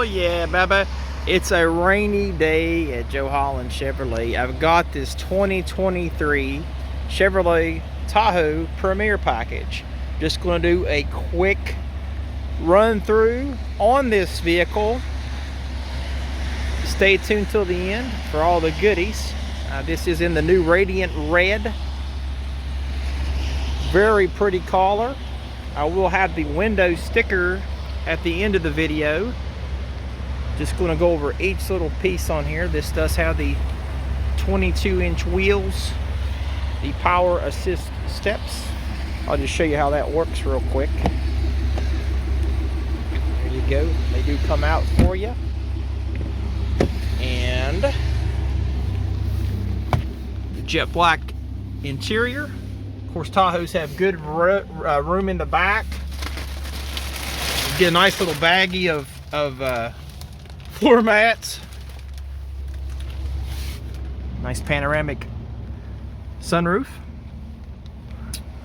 yeah, Baba. It's a rainy day at Joe Holland Chevrolet. I've got this 2023 Chevrolet Tahoe Premier package. Just going to do a quick run through on this vehicle. Stay tuned till the end for all the goodies. This is in the new Radiant Red. Very pretty color. I will have the window sticker at the end of the video. Just going to go over each little piece on here. This does have the 22-inch wheels, the power assist steps. I'll just show you how that works real quick. There you go. They do come out for you. And the jet black interior. Of course, Tahoes have good room in the back. You get a nice little baggie of floor mats. Nice panoramic sunroof.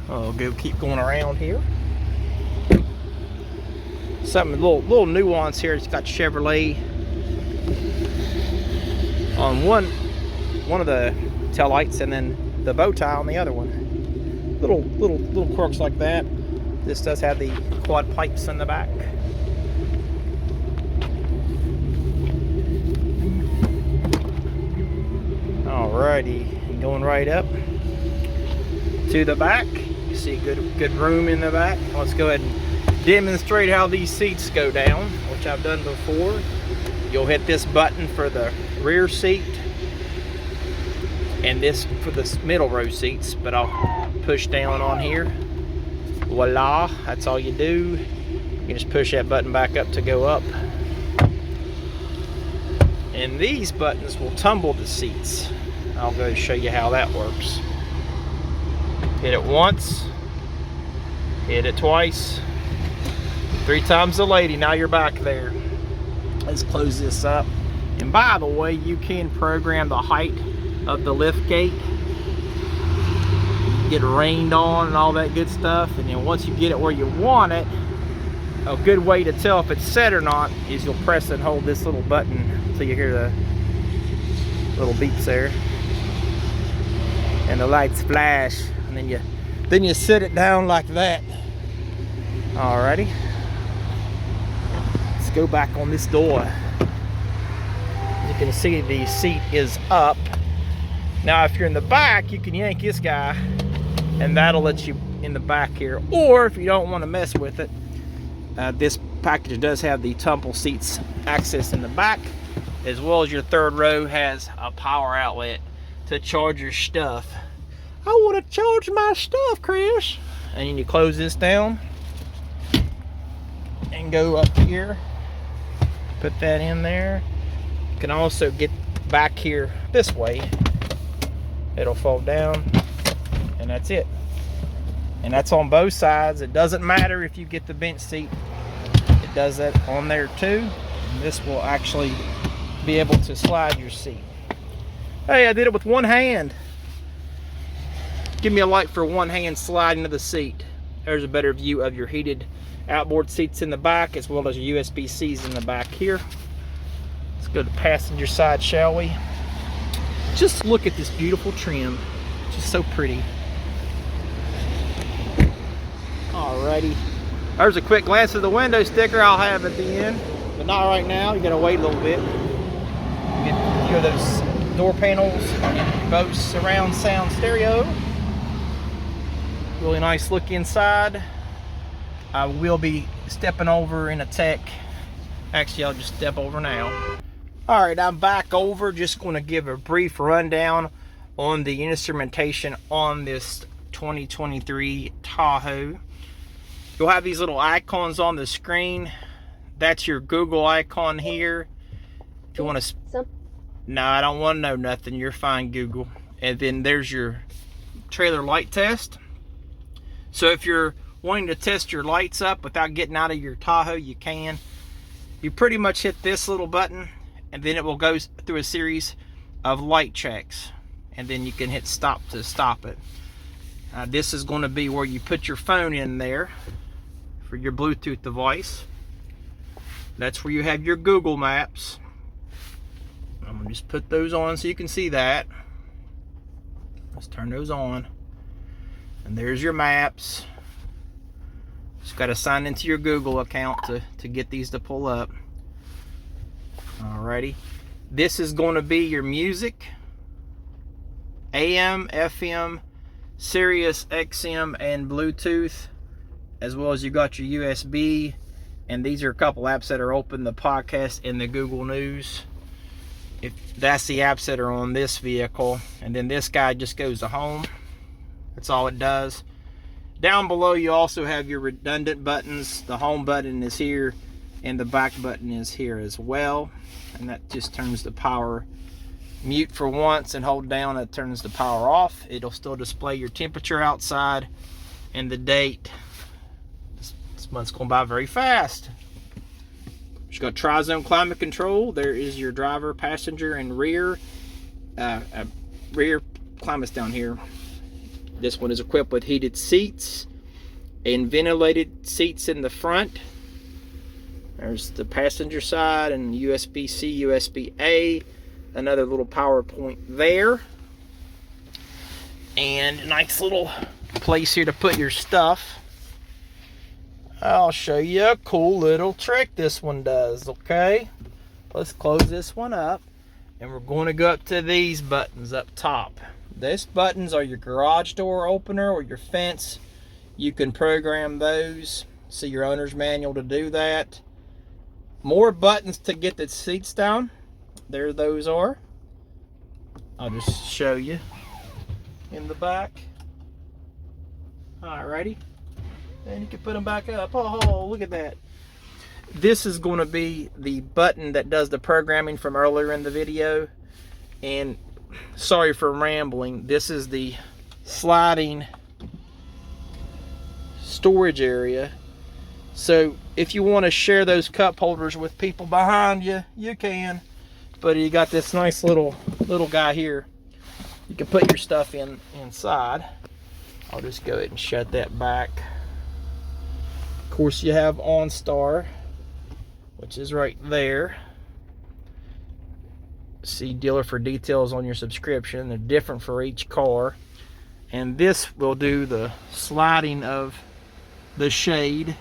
I'll keep going around here. Something a little nuance here. It's got Chevrolet on one of the tail lights, and then the bow tie on the other one. Little quirks like that. This does have the quad pipes in the back. Alrighty, and going right up to the back. You see good room in the back. Let's go ahead and demonstrate how these seats go down, which I've done before. You'll hit this button for the rear seat and this for the middle row seats, but I'll push down on here. Voila, that's all you do. You just push that button back up to go up. And these buttons will tumble the seats. I'll go show you how that works. Hit it once, hit it twice, 3 times the lady. Now you're back there. Let's close this up. And by the way, you can program the height of the lift gate. Get rained on and all that good stuff. And then once you get it where you want it, a good way to tell if it's set or not is you'll press and hold this little button so you hear the little beeps there. And the lights flash. And then you sit it down like that. Alrighty. Let's go back on this door. You can see the seat is up. Now if you're in the back, you can yank this guy and that'll let you in the back here. Or if you don't want to mess with it, this package does have the tumble seats access in the back, as well as your third row has a power outlet to charge your stuff. I want to charge my stuff, Chris. And then you close this down and go up here. Put that in there. You can also get back here this way. It'll fold down, and that's it. And that's on both sides. It doesn't matter if you get the bench seat. It does that on there too. And this will actually be able to slide your seat. Hey, I did it with one hand. Give me a like for one hand slide into the seat. There's a better view of your heated outboard seats in the back, as well as your USB-Cs in the back here. Let's go to the passenger side, shall we? Just look at this beautiful trim. Just so pretty. Alrighty. There's a quick glance of the window sticker I'll have at the end, but not right now. You gotta wait a little bit. Get a few of those door panels and Bose surround sound stereo. Really nice look inside. I will be stepping over in a tech. Actually, I'll just step over now. All right, I'm back over. Just going to give a brief rundown on the instrumentation on this 2023 Tahoe. You'll have these little icons on the screen. That's your Google icon here. If you want to... No, I don't want to know nothing. You're fine, Google. And then there's your trailer light test. So if you're wanting to test your lights up without getting out of your Tahoe, you can. You pretty much hit this little button, and then it will go through a series of light checks, and then you can hit stop to stop it. This is going to be where you put your phone in there for your Bluetooth device. That's where you have your Google Maps. I'm gonna just put those on so you can see that. Let's turn those on. And there's your maps. Just got to sign into your Google account to get these to pull up. Alrighty. This is going to be your music. AM, FM, Sirius XM, and Bluetooth. As well as you got your USB. And these are a couple apps that are open, the podcast and the Google News. If that's the apps that are on this vehicle. And then this guy just goes to home. That's all it does. Down below you also have your redundant buttons. The home button is here and the back button is here as well. And that just turns the power mute for once, and hold down, it turns the power off. It'll still display your temperature outside and the date. This month's going by very fast. You've got tri-zone climate control. There is your driver, passenger, and rear climate's down here. This one is equipped with heated seats and ventilated seats in the front. There's the passenger side and USB-C, USB-A. Another little power point there. And a nice little place here to put your stuff. I'll show you a cool little trick this one does, okay? Let's close this one up. And we're going to go up to these buttons up top. These buttons are your garage door opener or your fence. You can program those. See your owner's manual to do that. More buttons to get the seats down. There those are. I'll just show you in the back. Alrighty. And you can put them back up. Oh, look at that. This is going to be the button that does the programming from earlier in the video. And sorry for rambling. This is the sliding storage area. So if you want to share those cup holders with people behind you, you can. But you got this nice little guy here. You can put your stuff inside. I'll just go ahead and shut that back. Of course, you have OnStar, which is right there. See dealer for details on your subscription. They're different for each car. And this will do the sliding of the shade.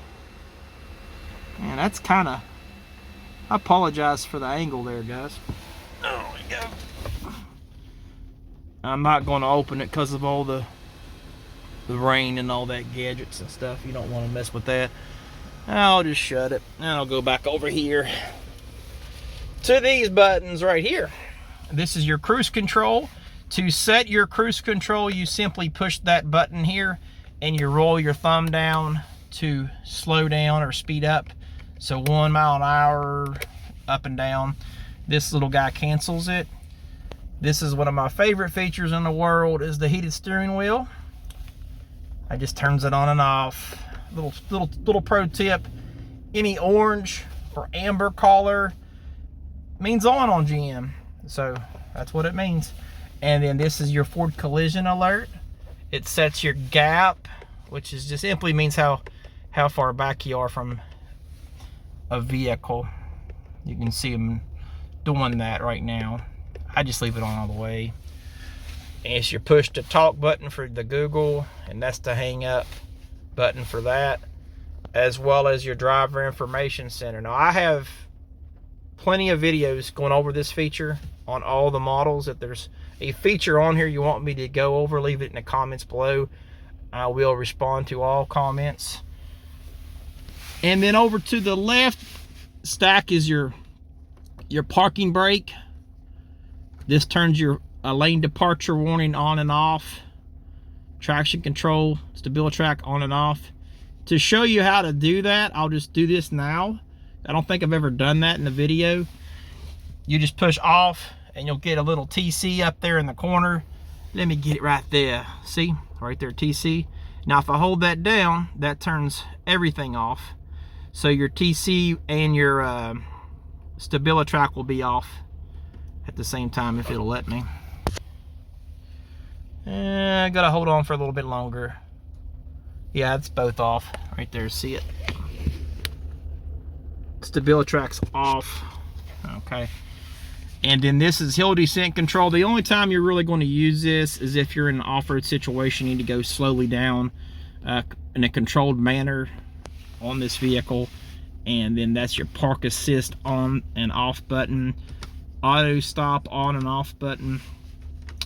And that's kind of, I apologize for the angle there, guys. There we go. I'm not going to open it because of all the rain and all that gadgets and stuff. You don't want to mess with that. I'll just shut it. And I'll go back over here to these buttons right here. This is your cruise control. To set your cruise control, you simply push that button here and you roll your thumb down to slow down or speed up. So 1 mile an hour, up and down. This little guy cancels it. This is one of my favorite features in the world, is the heated steering wheel. I just turns it on and off. Little pro tip. Any orange or amber color means on GM. So that's what it means. And then this is your Ford collision alert. It sets your gap, which is just simply means how far back you are from a vehicle. You can see them doing that right now. I just leave it on all the way. And it's your push to talk button for the Google, and that's the hang up button for that, as well as your driver information center. Now I have plenty of videos going over this feature on all the models. If there's a feature on here you want me to go over, leave it in the comments below. I will respond to all comments. And then over to the left stack is your parking brake. This turns your lane departure warning on and off. Traction control, StabiliTrak on and off. To show you how to do that, I'll just do this now. I don't think I've ever done that in the video. You just push off and you'll get a little TC up there in the corner. Let me get it right there. See, right there, TC. Now if I hold that down, that turns everything off. So your TC and your StabiliTrak will be off at the same time if it'll let me. I gotta hold on for a little bit longer. Yeah, it's both off right there. See it? StabiliTrak's off. Okay. And then this is hill descent control. The only time you're really going to use this is if you're in an off-road situation, you need to go slowly down in a controlled manner on this vehicle. And then that's your park assist on and off button. Auto stop on and off button.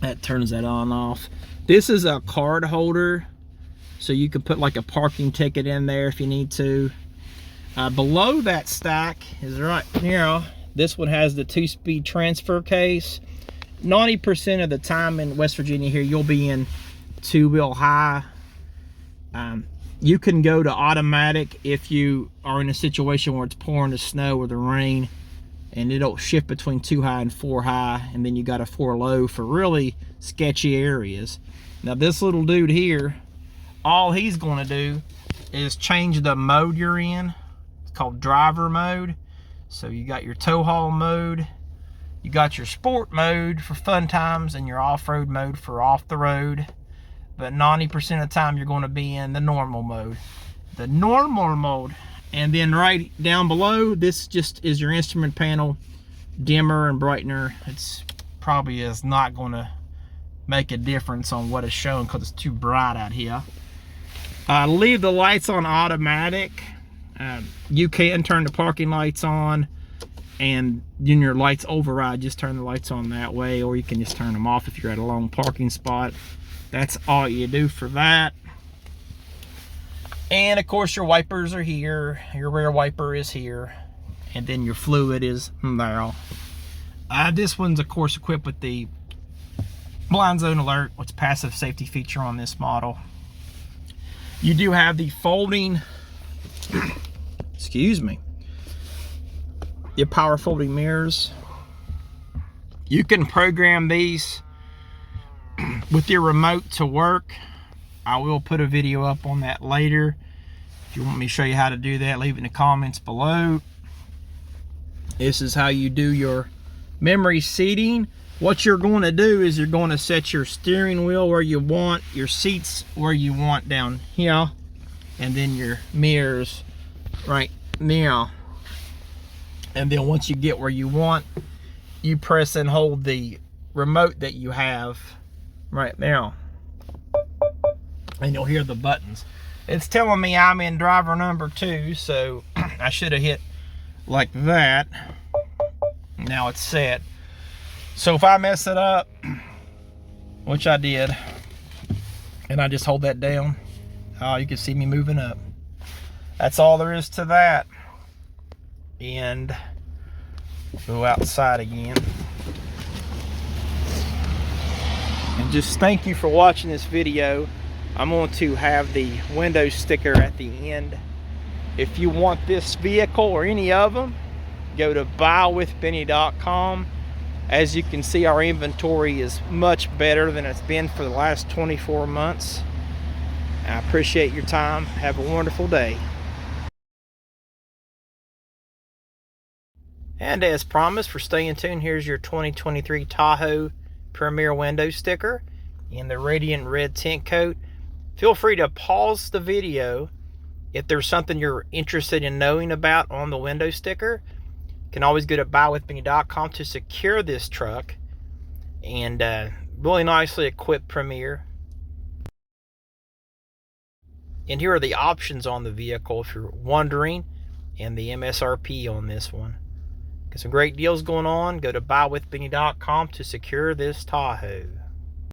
That turns that on and off. This is a card holder, so you can put like a parking ticket in there if you need to. Below that stack is right here. This one has the 2-speed transfer case. 90% of the time in West Virginia here, you'll be in 2-wheel high. You can go to automatic if you are in a situation where it's pouring the snow or the rain, and it'll shift between 2 high and 4 high, and then you got a 4 low for really sketchy areas. Now this little dude here, all he's going to do is change the mode you're in. It's called driver mode. So you got your tow haul mode, you got your sport mode for fun times, and your off-road mode for off the road. But 90% of the time you're going to be in the normal mode. The normal mode. And then right down below, this just is your instrument panel, dimmer and brightener. It's probably is not going to make a difference on what is shown because it's too bright out here. Leave the lights on automatic. You can turn the parking lights on, and then your lights override, just turn the lights on that way, or you can just turn them off if you're at a long parking spot. That's all you do for that. And of course your wipers are here, your rear wiper is here, and then your fluid is there. This one's of course equipped with the blind zone alert, which is a passive safety feature on this model. You do have the folding excuse me, your power folding mirrors. You can program these with your remote to work. I will put a video up on that later. If you want me to show you how to do that, leave it in the comments below. This is how you do your memory seating. What you're going to do is you're going to set your steering wheel where you want, your seats where you want down here, and then your mirrors right now. And then once you get where you want, you press and hold the remote that you have right now, and you'll hear the buttons. It's telling me I'm in driver number 2, so I should have hit like that. Now it's set. So if I mess it up, which I did, and I just hold that down, you can see me moving up. That's all there is to that. And go outside again. And just thank you for watching this video. I'm going to have the window sticker at the end. If you want this vehicle or any of them, go to buywithbenny.com. As you can see, our inventory is much better than it's been for the last 24 months. I appreciate your time. Have a wonderful day. And as promised, for staying tuned, here's your 2023 Tahoe Premier window sticker in the radiant red tint coat. Feel free to pause the video if there's something you're interested in knowing about on the window sticker. You can always go to buywithbenny.com to secure this truck, and really nicely equipped Premier. And here are the options on the vehicle if you're wondering, and the MSRP on this one. Got some great deals going on. Go to buywithbenny.com to secure this Tahoe.